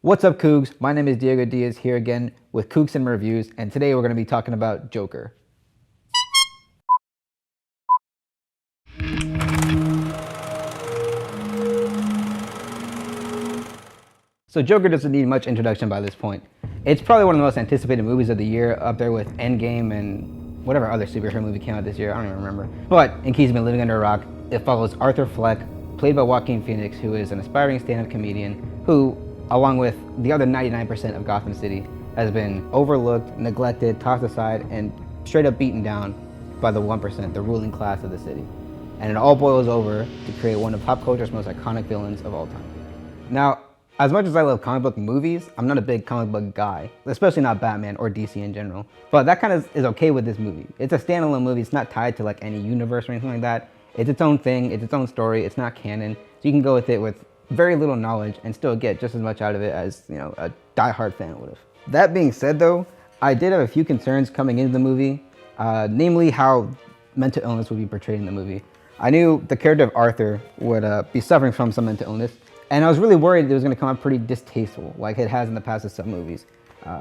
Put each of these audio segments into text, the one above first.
What's up, Coogs? My name is Diego Diaz here again with Coog Cinema Reviews, and today we're going to be talking about Joker. So Joker doesn't need much introduction by this point. It's probably one of the most anticipated movies of the year, up there with Endgame and whatever other superhero movie came out this year, I don't even remember. But in case you've been living under a rock, it follows Arthur Fleck, played by Joaquin Phoenix, who is an aspiring stand-up comedian who, along with the other 99% of Gotham City, has been overlooked, neglected, tossed aside, and straight up beaten down by the 1%, the ruling class of the city. And it all boils over to create one of pop culture's most iconic villains of all time. Now, as much as I love comic book movies, I'm not a big comic book guy, especially not Batman or DC in general. But that kind of is okay with this movie. It's a standalone movie. It's not tied to like any universe or anything like that. It's its own thing. It's its own story. It's not canon. So you can go with it with very little knowledge and still get just as much out of it as, you know, a diehard fan would have. That being said though, I did have a few concerns coming into the movie, namely how mental illness would be portrayed in the movie. I knew the character of Arthur would be suffering from some mental illness, and I was really worried it was gonna come out pretty distasteful, like it has in the past with some movies.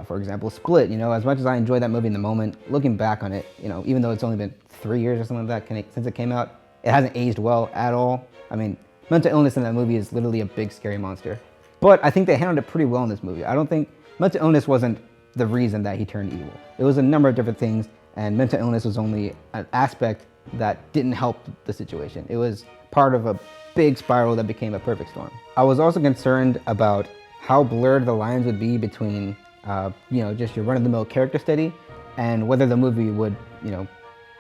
For example, Split, you know, as much as I enjoyed that movie in the moment, looking back on it, you know, even though it's only been 3 years or something like that since it came out, it hasn't aged well at all. I mean, mental illness in that movie is literally a big scary monster. But I think they handled it pretty well in this movie. I don't think mental illness wasn't the reason that he turned evil. It was a number of different things, and mental illness was only an aspect that didn't help the situation. It was part of a big spiral that became a perfect storm. I was also concerned about how blurred the lines would be between, you know, just your run-of-the-mill character study and whether the movie would, you know,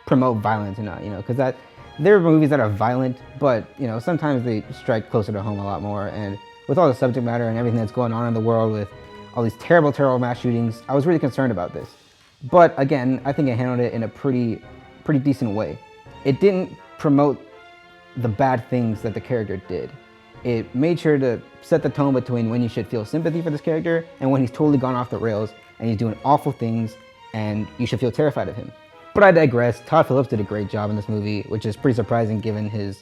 promote violence or not, you know, because there are movies that are violent, but, you know, sometimes they strike closer to home a lot more. And with all the subject matter and everything that's going on in the world with all these terrible, terrible mass shootings, I was really concerned about this. But again, I think it handled it in a pretty decent way. It didn't promote the bad things that the character did. It made sure to set the tone between when you should feel sympathy for this character and when he's totally gone off the rails and he's doing awful things and you should feel terrified of him. But I digress. Todd Phillips did a great job in this movie, which is pretty surprising given his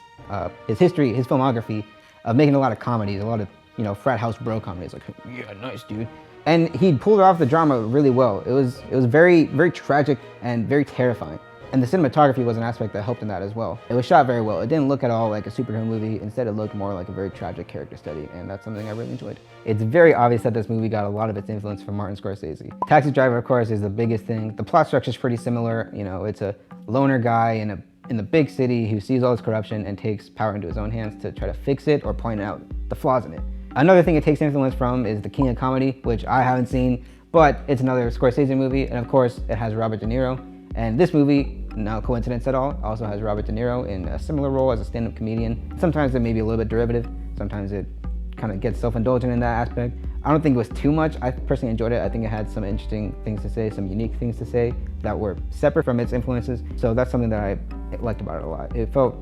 history, his filmography of making a lot of comedies, a lot of, you know, frat house bro comedies. Like, yeah, nice dude. And he pulled off the drama really well. It was very, very tragic and very terrifying. And the cinematography was an aspect that helped in that as well. It was shot very well. It didn't look at all like a superhero movie. Instead, it looked more like a very tragic character study, and that's something I really enjoyed. It's very obvious that this movie got a lot of its influence from Martin Scorsese. Taxi Driver, of course, is the biggest thing. The plot structure is pretty similar. You know, it's a loner guy in the big city who sees all this corruption and takes power into his own hands to try to fix it or point out the flaws in it. Another thing it takes influence from is The King of Comedy, which I haven't seen, but it's another Scorsese movie, and of course, it has Robert De Niro. And this movie, no coincidence at all, also has Robert De Niro in a similar role as a stand-up comedian. Sometimes it may be a little bit derivative. Sometimes it kind of gets self-indulgent in that aspect. I don't think it was too much. I personally enjoyed it. I think it had some interesting things to say, some unique things to say that were separate from its influences. So that's something that I liked about it a lot. It felt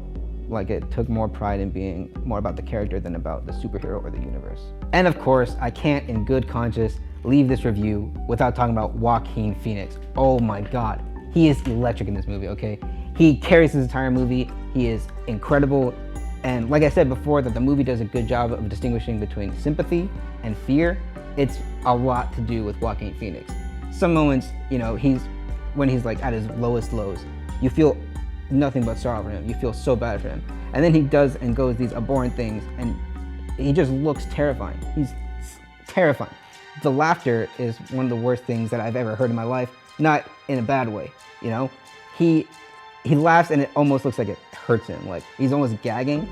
like it took more pride in being more about the character than about the superhero or the universe. And of course, I can't in good conscience leave this review without talking about Joaquin Phoenix. Oh my God. He is electric in this movie, okay? He carries this entire movie. He is incredible. And like I said before, that the movie does a good job of distinguishing between sympathy and fear. It's a lot to do with Joaquin Phoenix. Some moments, you know, when he's like at his lowest lows, you feel nothing but sorrow for him. You feel so bad for him. And then he does and goes these abhorrent things, and he just looks terrifying. He's terrifying. The laughter is one of the worst things that I've ever heard in my life. Not in a bad way, you know? He laughs and it almost looks like it hurts him. Like he's almost gagging.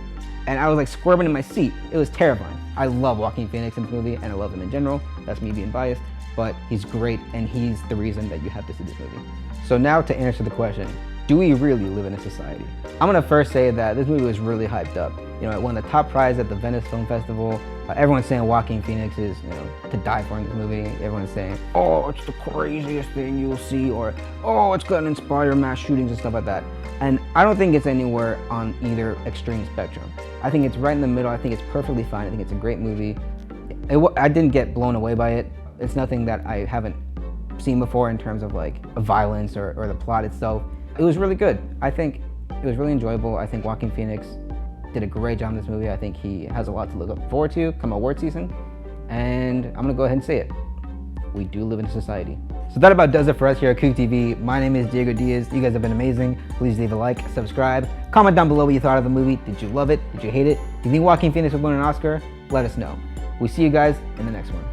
And I was like squirming in my seat. It was terrifying. I love Joaquin Phoenix in this movie and I love him in general. That's me being biased, but he's great and he's the reason that you have to see this movie. So now to answer the question, do we really live in a society? I'm gonna first say that this movie was really hyped up. You know, it won the top prize at the Venice Film Festival. Everyone's saying Joaquin Phoenix is, you know, to die for in this movie. Everyone's saying, oh, it's the craziest thing you'll see, or oh, it's gonna inspire mass shootings and stuff like that. And I don't think it's anywhere on either extreme spectrum. I think it's right in the middle. I think it's perfectly fine. I think it's a great movie. I didn't get blown away by it. It's nothing that I haven't seen before in terms of like violence or the plot itself. It was really good. I think it was really enjoyable. I think Joaquin Phoenix did a great job in this movie. I think he has a lot to look forward to come award season. And I'm gonna go ahead and say it. We do live in a society. So that about does it for us here at Coog TV. My name is Diego Diaz. You guys have been amazing. Please leave a like, subscribe, comment down below what you thought of the movie. Did you love it? Did you hate it? Do you think Joaquin Phoenix will win an Oscar? Let us know. We'll see you guys in the next one.